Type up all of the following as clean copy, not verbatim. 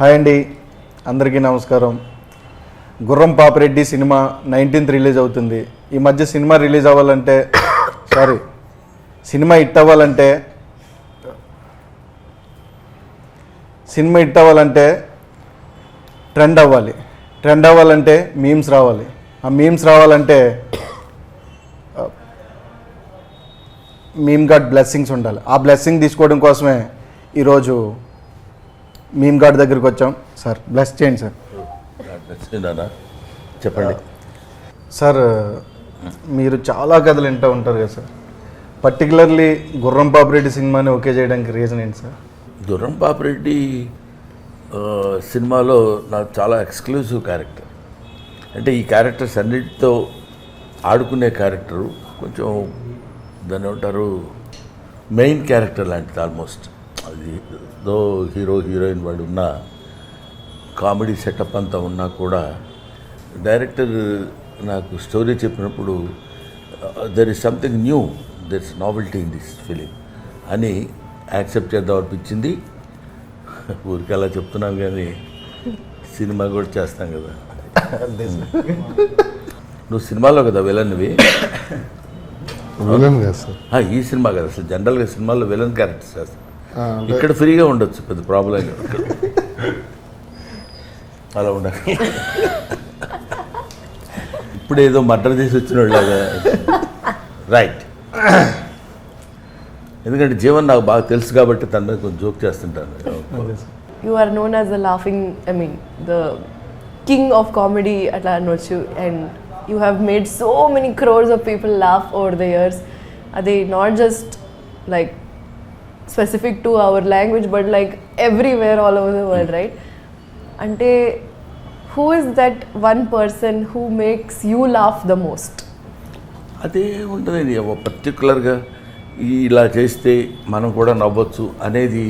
Hi అండి, అందరికీ నమస్కారం. గుర్రం పాపిరెడ్డి సినిమా 19th రిలీజ్ అవుతుంది. ఈ మధ్య సినిమా రిలీజ్ అవ్వాలంటే సినిమా హిట్ అవ్వాలంటే ట్రెండ్ అవ్వాలంటే మీమ్స్ రావాలి. ఆ మీమ్స్ రావాలంటే మీమ్ గాడ్ బ్లెస్సింగ్స్ ఉండాలి. ఆ బ్లెస్సింగ్ తీసుకోవడం కోసమే ఈరోజు మీమ్ గాడ్ దగ్గరికి వచ్చాం. సార్ బ్లెస్ చేయండి సార్. చెప్పండి సార్, మీరు చాలా కథలు వింటూ ఉంటారు కదా సార్. పర్టికులర్లీ గుర్రం పాపిరెడ్డి సినిమాని ఓకే చేయడానికి రీజన్ ఏంటి సార్? గుర్రం పాపిరెడ్డి సినిమాలో నాకు చాలా ఎక్స్క్లూజివ్ క్యారెక్టర్. అంటే ఈ క్యారెక్టర్స్ అన్నిటితో ఆడుకునే క్యారెక్టరు కొంచెం దాన్ని ఏమంటారు మెయిన్ క్యారెక్టర్ లాంటిది ఆల్మోస్ట్. అది దో హీరో హీరోయిన్ వాడు ఉన్న కామెడీ సెటప్ అంతా ఉన్నా కూడా డైరెక్టర్ నాకు స్టోరీ చెప్పినప్పుడు there is something new, there is novelty in this film అని యాక్సెప్ట్ చేద్దాం అనిపించింది. ఊరికి అలా చెప్తున్నాను కానీ సినిమా కూడా చేస్తాం కదా. నువ్వు సినిమాలో కదా విలన్వి? విలన్ కదా సార్. ఈ సినిమా కదా అసలు జనరల్గా సినిమాలో విలన్ క్యారెక్టర్స్ చేస్తాం. ఇక్కడ ఫ్రీగా ఉండొచ్చు, పెద్ద ప్రాబ్లం అలా ఉండాలి. ఇప్పుడు ఏదో మర్డర్ చేసి వచ్చిన వాళ్ళగా రైట్. ఎందుకంటే జీవన్ నాకు బాగా తెలుసు కాబట్టి తన మీద కొంచెం జోక్ చేస్తుంటాను. You are known as the the king of comedy atla anochu, and you have made so many crores of people laugh over the years. They not just like specific to our language but like everywhere all over the world, right? Ante who is that one person who makes you laugh the most? అదే ఉంటుంది పర్టికులర్గా ఇలా చేస్తే మనం కూడా నవ్వచ్చు అనేది.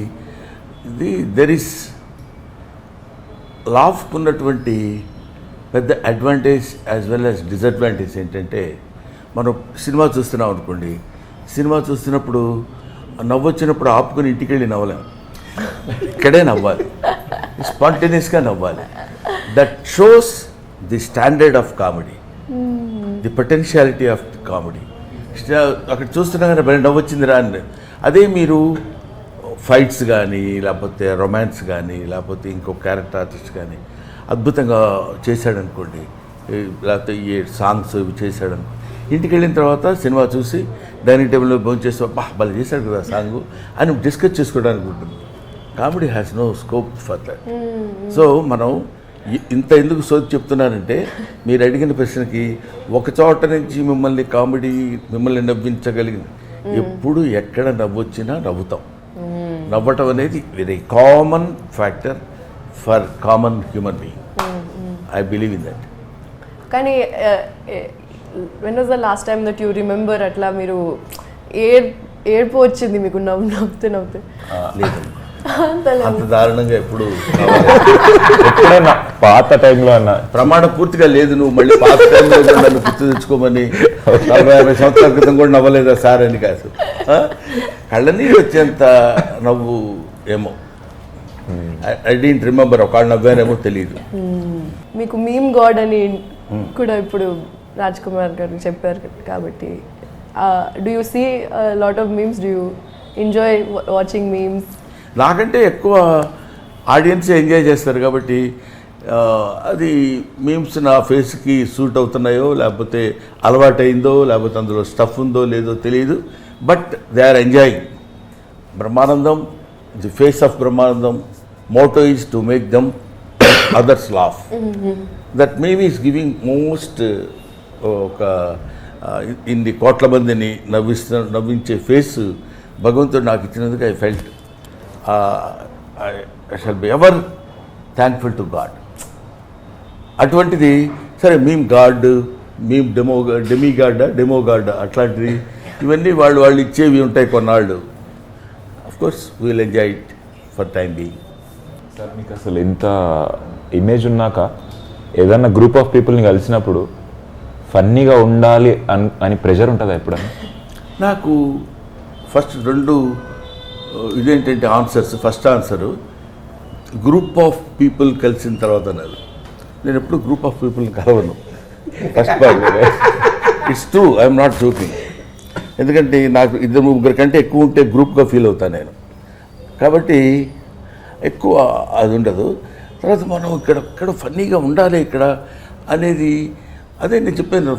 ఇది there is లాఫ్కు ఉన్నటువంటి పెద్ద advantage as well as disadvantage ఏంటంటే, మనం సినిమా చూస్తున్నాం అనుకోండి, సినిమా చూస్తున్నప్పుడు నవ్వొచ్చినప్పుడు ఆపుకొని ఇంటికి వెళ్ళి నవ్వలేం, ఇక్కడే నవ్వాలి, స్పాంటేనియస్గా నవ్వాలి. That shows the standard of comedy, the potentiality of comedy. అక్కడ చూస్తున్నాగానే భలే నవ్వొచ్చిందిరా అని. అదే మీరు ఫైట్స్ కానీ లేకపోతే రొమాన్స్ కానీ లేకపోతే ఇంకో క్యారెక్టర్ ఆర్టిస్ట్ కానీ అద్భుతంగా చేశాడనుకోండి, లేకపోతే ఈ సాంగ్స్ ఇవి చేశాడనుకో, ఇంటికి వెళ్ళిన తర్వాత సినిమా చూసి డైనింగ్ టేబుల్లో భోజనం చేస్తే భలే చేశాడు కదా సాంగు అని డిస్కస్ చేసుకోవడానికి ఉంటుంది. Comedy has no scope for that. So మనం ఇంత ఎందుకు సోది చెప్తున్నానంటే, మీరు అడిగిన ప్రశ్నకి ఒక చోట నుంచి మిమ్మల్ని నవ్వించగలిగింది ఎప్పుడు ఎక్కడ నవ్వొచ్చినా నవ్వుతాం. నవ్వటం అనేది very common factor for common human being. I believe in that. కానీ when was the last time that you remember అట్లా మీరు ఏడ్పు వచ్చింది మీకు నవ్వుతే? లేదు, అంత దారుణంగా ఎప్పుడు ఎప్పుడైనా పాత టైంలో అన్న ప్రమాణం పూర్తిగా లేదు. నువ్వు మళ్ళీ పాత టైంలో నన్ను గుర్తు తెచ్చుకోమని 40-50 సంవత్సరాల క్రితం కూడా నవ్వలేదా సార్ అని కాదు. కళ్ళనీళ్ళు వచ్చేంత నవ్వు ఏమో ఐ డోంట్ రిమెంబర్. ఒకళ్ళు నవ్వారేమో తెలియదు. మీకు మీమ్ గాడ్ అని కూడా ఇప్పుడు రాజ్ కుమార్ గారు చెప్పారు కాబట్టి, do you see lot of memes? Do you enjoy watching memes? నాకంటే ఎక్కువ ఆడియన్స్ ఎంజాయ్ చేస్తారు కాబట్టి అది మీమ్స్ నా ఫేస్కి సూట్ అవుతున్నాయో లేకపోతే అలవాటైందో లేకపోతే అందులో స్టఫ్ ఉందో లేదో తెలియదు, but they are enjoying. Brahmanandam, the face of Brahmanandam motto is to make them others laugh. That maybe is giving most ఒక ఇన్ని కోట్ల మందిని నవ్వించే ఫేస్ భగవంతుడు నాకు ఇచ్చినందుకు I felt I shall be ever thankful to God. అటువంటిది సరే meme God, meme demo God అట్లాంటిది ఇవన్నీ వాళ్ళు ఇచ్చేవి ఉంటాయి కొన్నాళ్ళు. Of course we'll enjoy it for time being. Sir, మీకు అసలు ఎంత ఇమేజ్ ఉన్నాక ఏదన్నా గ్రూప్ ఆఫ్ పీపుల్ని కలిసినప్పుడు ఫన్నీగా ఉండాలి అని ప్రెషర్ ఉంటుందా ఎప్పుడన్నా? నాకు ఫస్ట్ 2 ఇదేంటంటే answers. First answer, group of people కలిసిన తర్వాత నేను ఎప్పుడు గ్రూప్ ఆఫ్ పీపుల్ని కలవను first part. It's true, I'm not joking. ఎందుకంటే నాకు 2-3 కంటే ఎక్కువ ఉంటే గ్రూప్గా ఫీల్ అవుతాను నేను. కాబట్టి ఎక్కువ అది ఉండదు. తర్వాత మనం ఇక్కడ ఫన్నీగా ఉండాలి ఇక్కడ అనేది, అదే నేను చెప్పాను,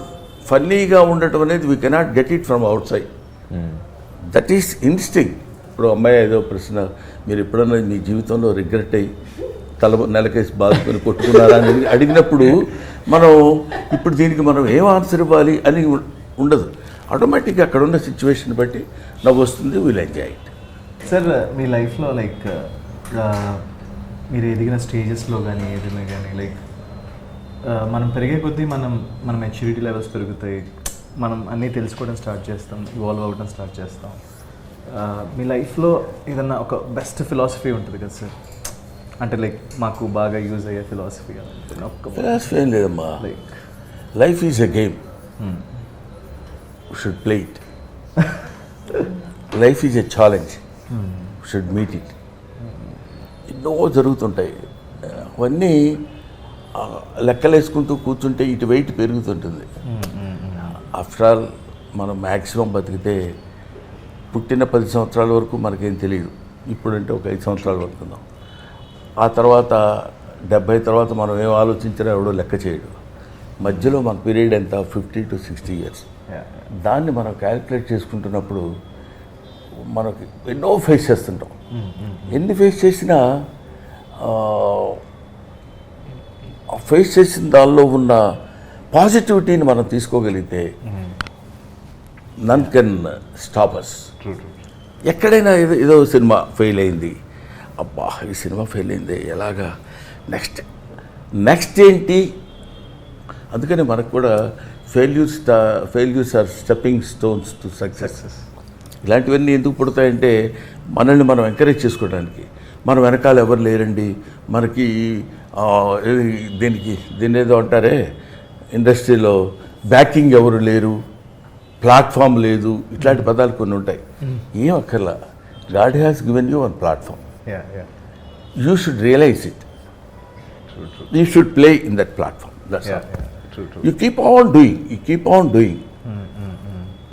ఫన్నీగా ఉండటం అనేది we cannot get it from out side. That is instinct. ఇప్పుడు అమ్మాయి ఏదో ప్రశ్న, మీరు ఎప్పుడన్నా మీ జీవితంలో రిగ్రెట్ అయ్యి నెలకేసి బాదుకొని కొట్టుకున్నారా అని అడిగినప్పుడు మనం ఇప్పుడు దీనికి మనం ఏం ఆన్సర్ ఇవ్వాలి అని ఉండదు. ఆటోమేటిక్గా అక్కడ ఉన్న సిచ్యువేషన్ బట్టి నవ్వు వస్తుంది, విల్ ఎంజాయ్ ఇట్. సార్ మీ లైఫ్లో లైక్ మీరు ఎదిగిన స్టేజెస్లో కానీ ఏదైనా కానీ లైక్ మనం పెరిగే కొద్దీ మన మెచ్యూరిటీ లెవెల్స్ పెరుగుతాయి, మనం అన్నీ తెలుసుకోవడం స్టార్ట్ చేస్తాం, ఇవాల్వ్ అవ్వడం స్టార్ట్ చేస్తాం. మీ లైఫ్లో ఏదన్నా ఒక బెస్ట్ ఫిలాసఫీ ఉంటుంది కదా సార్, అంటే లైక్ మాకు బాగా యూజ్ అయ్యే ఫిలాసఫీ ఫిలాసఫీ ఏం లేదమ్మా. Like life is a game, should play it. Life is a challenge, should meet it. ఎన్నో జరుగుతుంటాయి, అవన్నీ లెక్కలేసుకుంటూ కూర్చుంటే ఇటు వెయిట్ పెరుగుతుంటుంది. ఆఫ్టర్ ఆల్ మనం మ్యాక్సిమం బతికితే పుట్టిన 10 సంవత్సరాల వరకు మనకేం తెలియదు. ఇప్పుడంటే ఒక 5 సంవత్సరాలు బతుకున్నాం. ఆ తర్వాత 70 తర్వాత మనం ఏం ఆలోచించినా ఎవడో లెక్క చేయడు. మధ్యలో మన పీరియడ్ ఎంత, 50 to 60 years. దాన్ని మనం క్యాలిక్యులేట్ చేసుకుంటున్నప్పుడు మనకి ఎన్నో ఫేస్ చేస్తుంటాం. ఎన్ని ఫేస్ చేసినా ఫేస్ చేసిన దానిలో ఉన్న పాజిటివిటీని మనం తీసుకోగలిగితే నన్ కెన్ స్టాప్ అస్. ఎక్కడైనా ఏదో సినిమా ఫెయిల్ అయింది, అబ్బా ఈ సినిమా ఫెయిల్ అయింది, ఎలాగా నెక్స్ట్ ఏంటి. అందుకని మనకు కూడా failures are stepping stones to success. ఇలాంటివన్నీ ఎందుకు పుడతాయంటే మనల్ని మనం ఎంకరేజ్ చేసుకోవడానికి. మన వెనకాల ఎవరు లేరండి, మనకి దీన్ని ఏదో అంటారే ఇండస్ట్రీలో బ్యాకింగ్ ఎవరు లేరు, ప్లాట్ఫామ్ లేదు, ఇట్లాంటి పదాలు కొన్ని ఉంటాయి. ఏం అక్కర్లా, God has given you one platform. You should realize it. You should play in that platform. You keep on doing.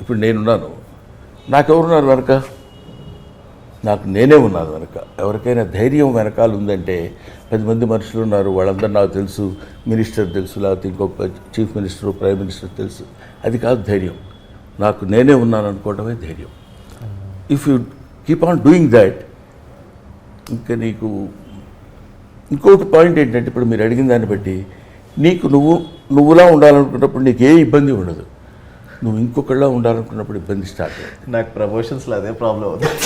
ఇప్పుడు నేనున్నాను, నాకెవరున్నారు వెనక? నాకు నేనే ఉన్నాను వెనక. ఎవరికైనా ధైర్యం వెనకాల ఉందంటే 10 మంది మనుషులు ఉన్నారు, వాళ్ళందరూ నాకు తెలుసు, మినిస్టర్ తెలుసు, లేకపోతే ఇంకొక చీఫ్ మినిస్టర్, ప్రైమ్ మినిస్టర్ తెలుసు. అది కాదు ధైర్యం. నాకు నేనే ఉన్నాను అనుకోవడమే ధైర్యం. If you keep on doing that, ఇంకా నీకు ఇంకొక పాయింట్ ఏంటంటే, ఇప్పుడు మీరు అడిగిన దాన్ని బట్టి నీకు నువ్వులా ఉండాలనుకున్నప్పుడు నీకు ఏ ఇబ్బంది ఉండదు. నువ్వు ఇంకొకళ్ళ ఉండాలనుకున్నప్పుడు ఇబ్బంది స్టార్ట్ అయ్యింది. నాకు ప్రమోషన్స్లో అదే ప్రాబ్లం అవుతుంది.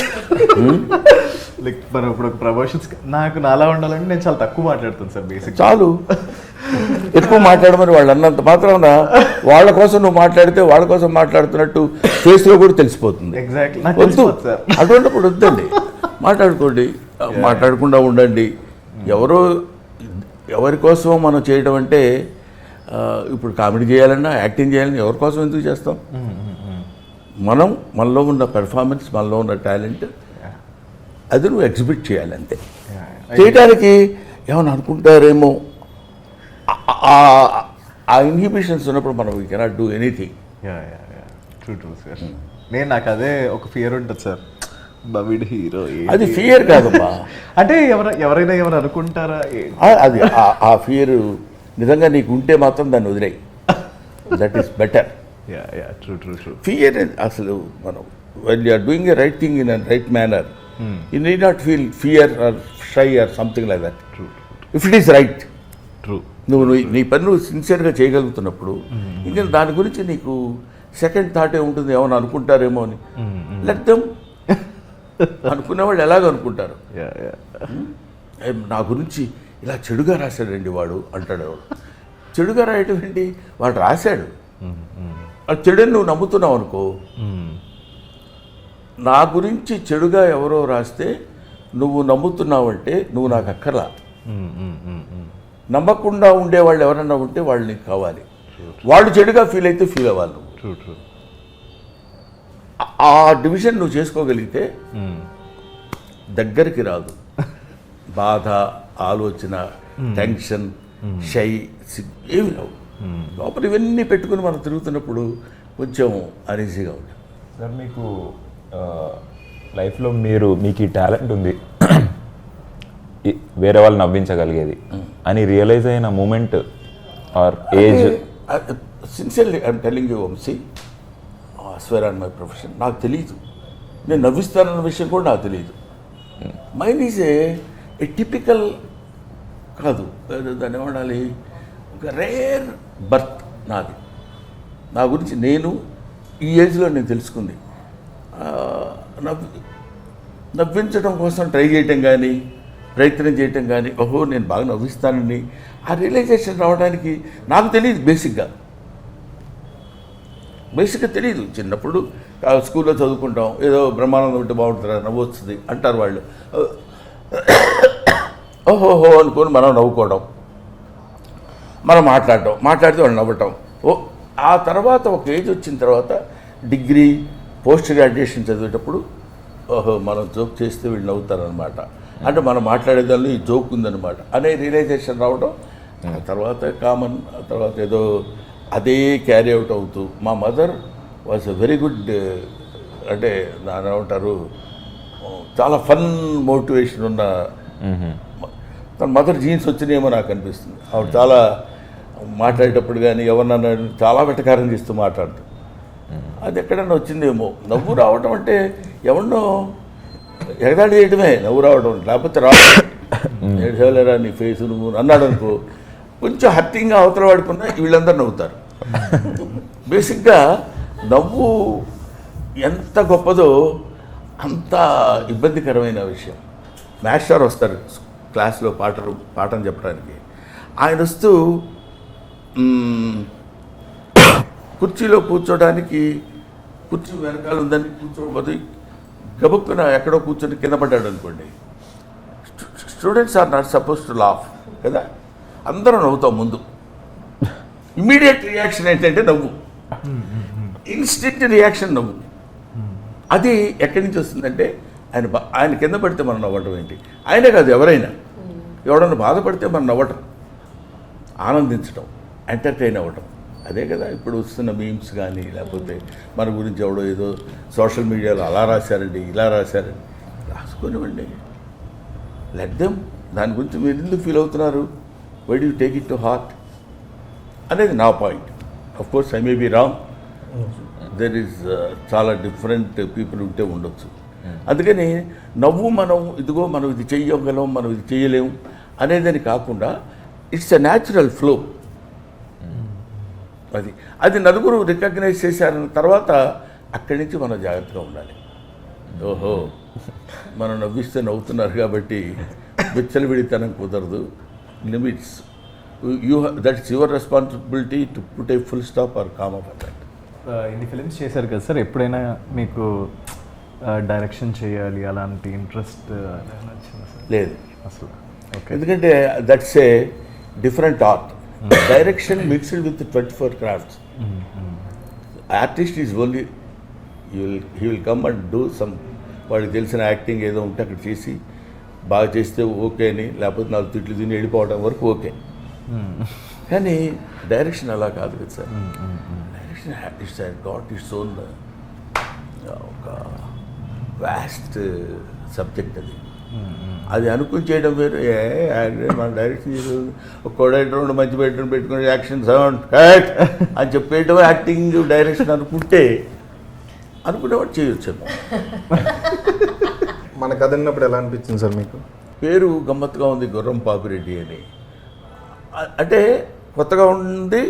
లైక్ మనం ఇప్పుడు ఒక ప్రమోషన్స్ నాకు నాలా ఉండాలంటే నేను చాలా తక్కువ మాట్లాడుతాను సార్. బేసిక్ చాలు ఎక్కువ మాట్లాడమని వాళ్ళు అన్నంత మాత్రాన వాళ్ళ కోసం నువ్వు మాట్లాడితే వాళ్ళ కోసం మాట్లాడుతున్నట్టు ఫేస్లో కూడా తెలిసిపోతుంది. ఎగ్జాక్ట్లీ. వద్దు, అటువంటిప్పుడు వద్దండి, మాట్లాడుకోండి, మాట్లాడకుండా ఉండండి. ఎవరి కోసమో మనం చేయడం అంటే, ఇప్పుడు కామెడీ చేయాలన్నా యాక్టింగ్ చేయాలన్నా ఎవరి కోసం ఎందుకు చేస్తాం? మనలో ఉన్న పెర్ఫార్మెన్స్, మనలో ఉన్న టాలెంట్ అది నువ్వు ఎగ్జిబిట్ చేయాలి అంతే. చేయడానికి ఏమైనా అనుకుంటారేమో, ఆ ఇన్హిబిషన్స్ ఉన్నప్పుడు మనం we cannot do anything. True sir. నాకు అదే ఒక ఫియర్ ఉంటుంది సార్, బవిడ్ హీరో. అది ఫియర్ కాదమ్మా. అంటే ఎవరైనా ఏమైనా అనుకుంటారా అది ఆ ఫియర్ నిజంగా నీకు ఉంటే మాత్రం దాన్ని వదిలేయి. That is better. True. Fear అసలు మనం when you are doing a right thing in a right manner, you need not feel fear or shy or something like that. If it is right, నువ్వు నీ పని నువ్వు సిన్సియర్గా చేయగలుగుతున్నప్పుడు ఇంకా దాని గురించి నీకు సెకండ్ థాట్ ఏముంటుంది, ఏమైనా అనుకుంటారేమో అని. Let them. అనుకునేవాళ్ళు ఎలాగ అనుకుంటారు. నా గురించి ఇలా చెడుగా రాశాడండి వాడు అంటాడు. చెడుగా రాయటం ఏంటి? వాడు రాశాడు, ఆ చెడుని నువ్వు నమ్ముతున్నావు అనుకో. నా గురించి చెడుగా ఎవరో రాస్తే నువ్వు నమ్ముతున్నావంటే నువ్వు నాకు అక్కర్లా. నమ్మకుండా ఉండేవాళ్ళు ఎవరన్నా ఉంటే వాళ్ళు నీకు కావాలి. వాళ్ళు చెడుగా ఫీల్ అయితే ఫీల్ అవ్వాలి నువ్వు. ఆ డివిజన్ నువ్వు చేసుకోగలిగితే దగ్గరికి రాదు బాధ, ఆలోచన, టెన్షన్, షై, ఏమి లేవు. లోపల ఇవన్నీ పెట్టుకుని మనం తిరుగుతున్నప్పుడు కొంచెం అనీజీగా ఉంటుంది. సార్ మీకు లైఫ్లో మీకు ఈ టాలెంట్ ఉంది వేరే వాళ్ళు నవ్వించగలిగేది అని రియలైజ్ అయిన moment or age? Sincerely I'm telling you Vamshi, swear on my profession, నాకు తెలియదు నేను నవ్విస్తానన్న విషయం కూడా నాకు తెలియదు. మైండ్ ఈజ్ ఏ టిపికల్ కాదు, దాన్ని ఏమనాలి, ఒక రేర్ బర్త్ నాది. నా గురించి నేను ఈ ఏజ్లో నేను తెలుసుకుంది. నవ్వించడం కోసం ట్రై చేయటం కానీ, ప్రయత్నం చేయటం కానీ, ఓహో నేను బాగా నవ్విస్తానని ఆ రియలైజేషన్ రావడానికి నాకు తెలియదు. బేసిక్గా తెలియదు. చిన్నప్పుడు స్కూల్లో చదువుకుంటాం, ఏదో బ్రహ్మానందం ఉంటే బాగుంటుందా, నవ్వు వస్తుంది అంటారు వాళ్ళు. ఓహోహో అనుకొని మనం నవ్వుకోవడం, మనం మాట్లాడితే వాళ్ళు నవ్వటం. ఆ తర్వాత ఒక ఏజ్ వచ్చిన తర్వాత డిగ్రీ, పోస్ట్ గ్రాడ్యుయేషన్ చదివేటప్పుడు ఓహో మనం జోక్ చేస్తే వీళ్ళు నవ్వుతారనమాట, అంటే మనం మాట్లాడేదాన్ని ఈ జోక్ ఉందన్నమాట అనే రియలైజేషన్ రావడం. ఆ తర్వాత కామన్, ఆ తర్వాత ఏదో అదే క్యారీ అవుట్ అవుతూ. మా mother was a very good, అంటే దాని ఏమంటారు, చాలా ఫన్ మోటివేషన్ ఉన్న. తన మదర్ జీన్స్ వచ్చినాయేమో నాకు అనిపిస్తుంది. ఆవిడ చాలా మాట్లాడేటప్పుడు కానీ ఎవరినన్నా చాలా వెటకారం చేస్తూ మాట్లాడుతుంది. అది ఎక్కడన్నా వచ్చిందేమో. నవ్వు రావడం అంటే ఎవరినో ఎగదాడి చేయడమే నవ్వు రావడం, లేకపోతే ఏడ్చేవలేరా నీ ఫేస్ నువ్వు అన్నాడు అనుకో, కొంచెం హర్టింగ్గా అవతల వాడుకున్నా వీళ్ళందరూ నవ్వుతారు. బేసిక్గా నవ్వు ఎంత గొప్పదో అంత ఇబ్బందికరమైన విషయం. మాస్టర్ వస్తారు క్లాస్లో పాఠం చెప్పడానికి. ఆయన వస్తూ కుర్చీలో కూర్చోడానికి, కుర్చీ వెనకాల ఉందని కూర్చోకపోతే గబుక్కున ఎక్కడో కూర్చొని కింద పడ్డాడు అనుకోండి. Students are not suppose to laugh కదా, అందరూ నవ్వుతాం ముందు. ఇమ్మీడియట్ రియాక్షన్ ఏంటంటే నవ్వు, ఇన్స్టెంట్ రియాక్షన్ నవ్వు. అది ఎక్కడి నుంచి వస్తుందంటే ఆయన కింద పడితే మనం నవ్వటం ఏంటి, ఆయనే కాదు ఎవరైనా, ఎవడన్నా బాధపడితే మనం నవ్వటం, ఆనందించటం, ఎంటర్టైన్ అవ్వటం. అదే కదా ఇప్పుడు వస్తున్న మీమ్స్ కానీ, లేకపోతే మన గురించి ఎవడో ఏదో సోషల్ మీడియాలో అలా రాశారండి, ఇలా రాశారండి, రాసుకొనివ్వండి, లెట్ దెమ్. దాని గురించి మీరు ఎందుకు ఫీల్ అవుతున్నారు, why do you take it to heart అనేది నా point. Of course I may be wrong, there is చాలా డిఫరెంట్ పీపుల్ ఉంటే ఉండొచ్చు. అందుకని నవ్వు మనం ఇదిగో మనం ఇది చెయ్యగలం, మనం ఇది చేయలేము అనేదని కాకుండా ఇట్స్ ఎ న్యాచురల్ ఫ్లో. అది నలుగురు రికగ్నైజ్ చేశారన్న తర్వాత అక్కడి నుంచి మనం జాగ్రత్తగా ఉండాలి. ఓహో మనం నవ్విస్తే నవ్వుతున్నారు కాబట్టి విచ్చలవిడితనం కుదరదు, limits. That's your responsibility to put a full stop or calm up that. ఇన్ని ఫిలిమ్స్ చేశారు కదా సార్, ఎప్పుడైనా మీకు డైరెక్షన్ చేయాలి అలాంటి ఇంట్రెస్ట్ వచ్చిందా సార్? లేదు అసలు. ఓకే, ఎందుకంటే that's a different art. Direction mixed with 24 crafts. Artist is only he will come and do some, వాడికి తెలిసిన యాక్టింగ్ ఏదో ఉంటే అక్కడ చేసి బాగా చేస్తే ఓకే అని, లేకపోతే 4 తిట్లు తిని వెళ్ళిపోవడం వరకు ఓకే. కానీ డైరెక్షన్ అలా కాదు కదా sir. Direction it's got its own ఒక వ్యాస్ట్ సబ్జెక్ట్ అది. అది అనుకుని చేయడం వేరు. మన డైరెక్షన్ ఒక కోడైటర్ మంచి బెడ్రూమ్ పెట్టుకుని యాక్షన్ సౌండ్ కట్ అని చెప్పేయడం యాక్టింగ్ డైరెక్షన్ అనుకుంటే అనుకునేవాడు చేయొచ్చు. మన కథ విన్నప్పుడు ఎలా అనిపించింది సార్ మీకు? పేరు గమ్మత్తుగా ఉంది, గుర్రం పాపిరెడ్డి అని. అంటే కొత్తగా ఉంది,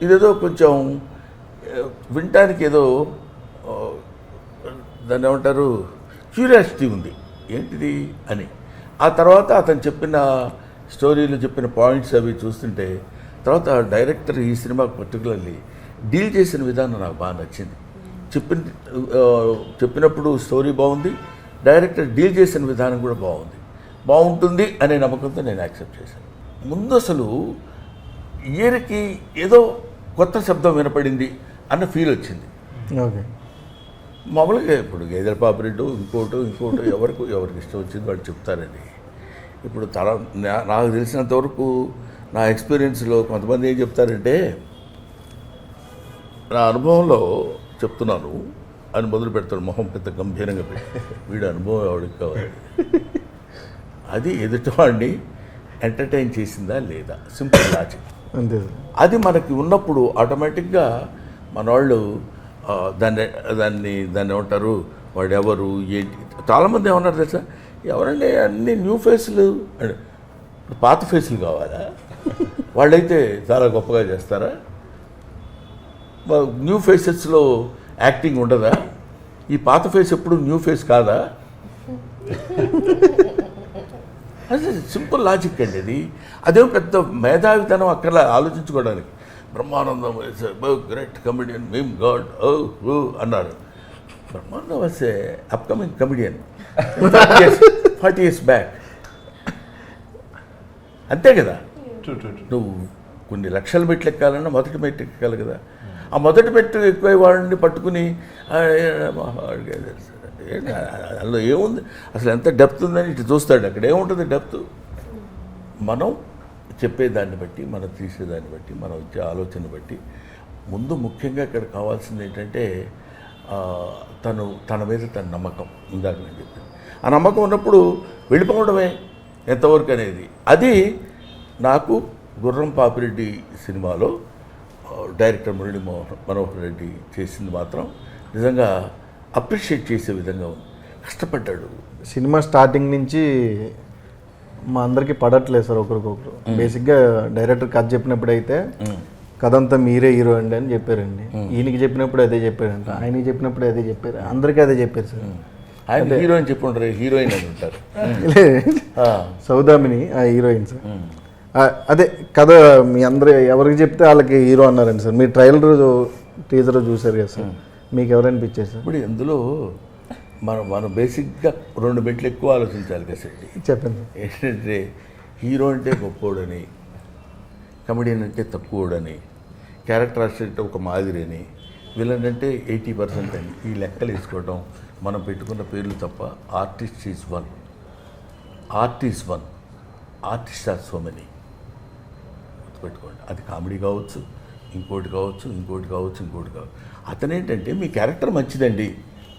ఇదేదో కొంచెం వినటానికి ఏదో దాన్ని ఏమంటారు, క్యూరియాసిటీ ఉంది ఏంటిది అని. ఆ తర్వాత అతను చెప్పిన స్టోరీలు, చెప్పిన పాయింట్స్ అవి చూస్తుంటే, తర్వాత డైరెక్టర్ ఈ సినిమాకి పర్టికులర్లీ డీల్ చేసిన విధానం నాకు బాగా నచ్చింది. చెప్పినప్పుడు స్టోరీ బాగుంది, డైరెక్టర్ డీల్ చేసిన విధానం కూడా బాగుంటుంది అనే నమ్మకంతో నేను యాక్సెప్ట్ చేశాను. ముందు అసలు ఇయర్కి ఏదో కొత్త శబ్దం వినపడింది అన్న ఫీల్ వచ్చింది. ఓకే, మామూలుగా ఇప్పుడు గేదెల పాపిరెడ్డు ఇంకోటో ఎవరికి ఇష్టం వచ్చింది వాడు చెప్తారండి. ఇప్పుడు నాకు తెలిసినంతవరకు నా ఎక్స్పీరియన్స్లో కొంతమంది ఏం చెప్తారంటే, నా అనుభవంలో చెప్తున్నాను అని మొదలు పెడతాడు, మొహం పెద్ద గంభీరంగా పెట్టి, వీడి అనుభవం ఎవరికి కావాలి, అది ఎదుటివాడిని ఎంటర్టైన్ చేసిందా లేదా, సింపుల్ లాజిక్. అంతే సార్. అది మనకి ఉన్నప్పుడు ఆటోమేటిక్గా మన వాళ్ళు దాన్ని ఏమంటారు, వాడు ఎవరు ఏంటి. చాలామంది ఏమన్నారు తెలుసా, ఎవరండి అన్ని న్యూ ఫేస్లు అంటే పాత ఫేస్లు కావాలా, వాళ్ళైతే చాలా గొప్పగా చేస్తారా, న్యూ ఫేసెస్లో యాక్టింగ్ ఉండదా, ఈ పాత ఫేస్ ఎప్పుడు న్యూ ఫేస్ కాదా. అది సింపుల్ లాజిక్ అండి అది. అదేం పెద్ద మేధావితనం అక్కడ ఆలోచించుకోవడానికి. బ్రహ్మానందం గ్రేట్ కమెడియన్, మేమ్ గాడ్ ఓ అన్నారు. Brahmanandam was a upcoming comedian 40 years back. అంతే కదా, నువ్వు కొన్ని లక్షల మెట్లు ఎక్కాలన్నా మొదటి మెట్టు ఎక్కాలి కదా. ఆ మొదటి మెట్టు ఎక్కువ వాడిని పట్టుకుని అందులో ఏముంది అసలు, ఎంత డెప్త్ ఉందని ఇటు చూస్తాడు. అక్కడ ఏముంటుంది డెప్త్, మనం చెప్పేదాన్ని బట్టి, మనం తీసేదాన్ని బట్టి, మనం ఇచ్చే ఆలోచన బట్టి. ముందు ముఖ్యంగా ఇక్కడ కావాల్సింది ఏంటంటే తన మీద తన నమ్మకం. ఇందాక నేను చెప్పింది ఆ నమ్మకం ఉన్నప్పుడు వెళ్ళిపోవడమే ఎంతవరకు అనేది. అది నాకు గుర్రం పాపిరెడ్డి సినిమాలో డైరెక్టర్ మురళీ మనోహర్ రెడ్డి చేసింది మాత్రం నిజంగా అప్రిషియేట్ చేసే విధంగా ఉంది. కష్టపడ్డాడు. సినిమా స్టార్టింగ్ నుంచి మా అందరికీ పడట్లేదు సార్ ఒకరికొకరు. బేసిక్గా డైరెక్టర్ కథ చెప్పినప్పుడు అయితే కథ అంతా మీరే హీరో అండి అని చెప్పారండి. ఈయనకి చెప్పినప్పుడు అదే చెప్పారంట, ఆయనకి చెప్పినప్పుడు అదే చెప్పారు, అందరికీ అదే చెప్పారు సార్. ఆయన హీరోయిన్ చెప్పుంటారు, హీరోయిన్ అని ఉంటారు. సౌదామిని ఆ హీరోయిన్ సార్. అదే కథ మీ అందరు ఎవరికి చెప్తే వాళ్ళకి హీరో అన్నారండి సార్. మీరు ట్రైలర్ టీజర్ చూసారు కదా సార్, మీకు ఎవరనిపించారు సార్? ఇప్పుడు ఇందులో మనం బేసిక్గా 2 మెట్లు ఎక్కువ ఆలోచించాలి కదా సార్. చెప్పండి. ఏంటంటే హీరో అంటే గొప్పోడని, కమెడియన్ అంటే తక్కువడని, క్యారెక్టర్ ఆర్టిస్ట్ అంటే ఒక మాదిరి అని, విలన్ అంటే 80% అని, ఈ లెక్కలు వేసుకోవడం మనం పెట్టుకున్న పేర్లు తప్ప. Artist is one, artist are so many. గుర్తుపెట్టుకోండి. అది కామెడీ కావచ్చు, ఇంకోటి కావచ్చు. అతనేంటంటే మీ క్యారెక్టర్ మంచిదండి,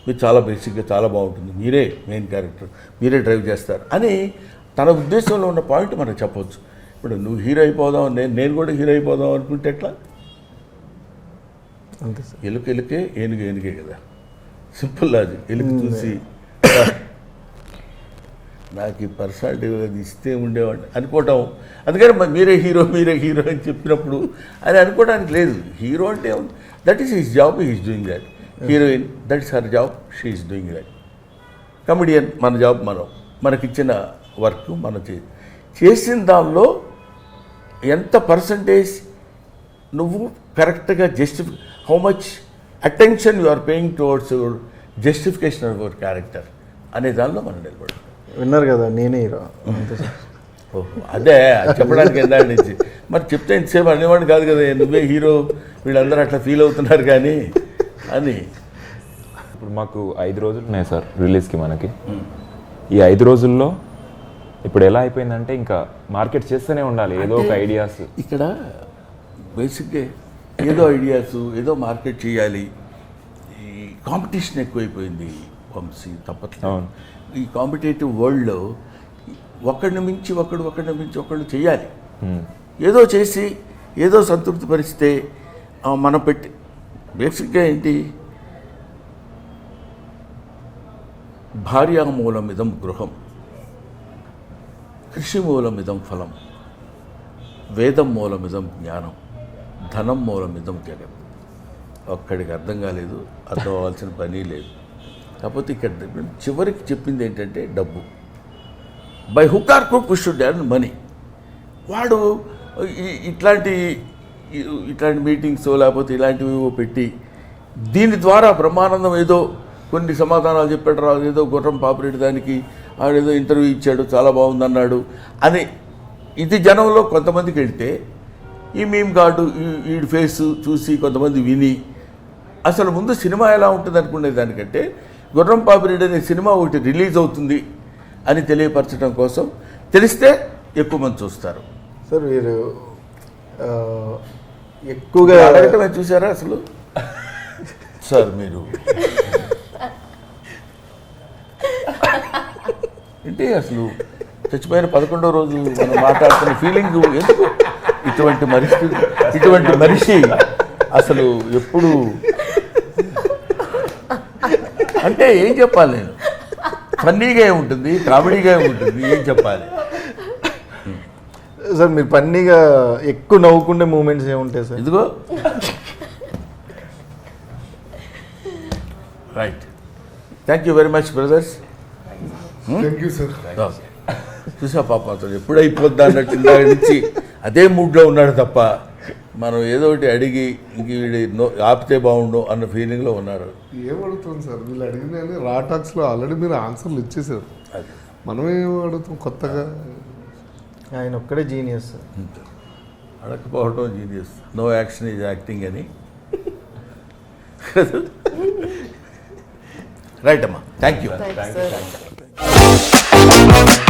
మీరు చాలా బేసిక్గా చాలా బాగుంటుంది, మీరే మెయిన్ క్యారెక్టర్, మీరే డ్రైవ్ చేస్తారు అని తన ఉద్దేశంలో ఉన్న పాయింట్ మనకు చెప్పవచ్చు. ఇప్పుడు నువ్వు హీరో అయిపోదాం, నేను కూడా హీరో అయిపోదాం అనుకుంటే ఎట్లా? అంతే సార్. ఎలుకే ఏనుగే కదా, సింపుల్ లాజిక్. ఎలుక చూసి నాకు ఈ పర్సనాలిటీ అది ఇస్తే ఉండేవాడిని అనుకోవటం. అందుకని మీరే హీరో అని చెప్పినప్పుడు అది అనుకోవడానికి లేదు. హీరో అంటే that is his job, he is doing that. Heroine that is her job, she is doing that. Comedian మన జాబ్, మనకిచ్చిన వర్క్ మనం చేసిన దానిలో ఎంత పర్సంటేజ్ నువ్వు కరెక్ట్గా how much attention you are paying towards your justification of your character అనే దానిలో మనం నిలబడతాం. విన్నారు కదా, నేనే హీరో. అంతే సార్. ఓహో, అదే చెప్పడానికి ఎంత నుంచి మరి చెప్తే ఇంతసేపు అనేవాడిని కాదు కదా, నువ్వే హీరో, వీళ్ళందరూ అట్లా ఫీల్ అవుతున్నారు కానీ అని. ఇప్పుడు మాకు 5 రోజులు ఉన్నాయి సార్ రిలీజ్కి. మనకి ఈ 5 రోజుల్లో ఇప్పుడు ఎలా అయిపోయిందంటే ఇంకా మార్కెట్ చేస్తూనే ఉండాలి ఏదో ఒక ఐడియాస్. ఇక్కడ బేసిక్గా ఏదో ఐడియాస్, ఏదో మార్కెట్ చేయాలి. ఈ కాంపిటీషన్ ఎక్కువైపోయింది వంశీ, తప్పట్లేదు. ఈ కాంపిటేటివ్ వరల్డ్లో ఒకడిని మించి ఒకడు చేయాలి. ఏదో చేసి ఏదో సంతృప్తి పరిస్తే మనం పెట్టి బేసిక్గా ఏంటి, భార్యామూలమిదం గృహం, కృషిమూలమిదం ఫలం, వేదం మూలమిదం జ్ఞానం, ధనం మూలమిదం జగత్. ఒక్కడికి అర్థం కాలేదు, అర్థం అవ్వాల్సిన పని లేదు. కాకపోతే ఇక్కడ చివరికి చెప్పింది ఏంటంటే డబ్బు. By hook or crook we should earn money. వాడు ఇట్లాంటి మీటింగ్స్ లేకపోతే ఇలాంటివి పెట్టి దీని ద్వారా బ్రహ్మానందం ఏదో కొన్ని సమాధానాలు చెప్పాడు రా, ఏదో గుర్రం పాపిరెడ్డి దానికి ఆడేదో ఇంటర్వ్యూ ఇచ్చాడు, చాలా బాగుందన్నాడు అని ఇది జనంలో కొంతమందికి వెళ్తే, ఈ మీమ్ గాడు వీడి ఫేస్ చూసి కొంతమంది విని అసలు ముందు సినిమా ఎలా ఉంటుంది అనుకునే దానికంటే గుర్రం పాపిరెడ్డి అనే సినిమా ఒకటి రిలీజ్ అవుతుంది అని తెలియపరచడం కోసం తెలిస్తే ఎక్కువ మంది చూస్తారు. సార్ మీరు ఎక్కువగా అడగటమే చూసారా అసలు? సార్ మీరు ఏంటి అసలు చచ్చిపోయిన 11వ రోజు మనం మాట్లాడుతున్న ఫీలింగ్ ఎందుకు? ఇటువంటి మనిషి అసలు ఎప్పుడు అంటే ఏం చెప్పాలి నేను? ఫన్నీగా ఉంటుంది, కామెడీగా ఉంటుంది, ఏం చెప్పాలి? సార్ మీరు ఫన్నీగా ఎక్కువ నవ్వుకునే మూమెంట్స్ ఏముంటాయి సార్? ఇదిగో right. Thank you very much brothers. Thank you sir. చూసా పాప అతను ఎప్పుడు అయిపోద్దా అన్నట్టు ఇందాక నుంచి అదే మూడ్లో ఉన్నాడు తప్ప మనం ఏదో ఒకటి అడిగి ఇంక వీడి ఆపితే బాగుండు అన్న ఫీలింగ్లో ఉన్నారు. ఏం అడుగుతాం సార్, వీళ్ళు అడిగిన రా టాక్స్లో ఆల్రెడీ మీరు ఆన్సర్లు ఇచ్చేసారు. మనం ఏం అడుగుతాం కొత్తగా? ఆయన ఒక్కడే జీనియస్ సార్. అడగకపోవడం genius. No action is acting అని. రైట్ అమ్మా, థ్యాంక్ యూ. Thanks, sir.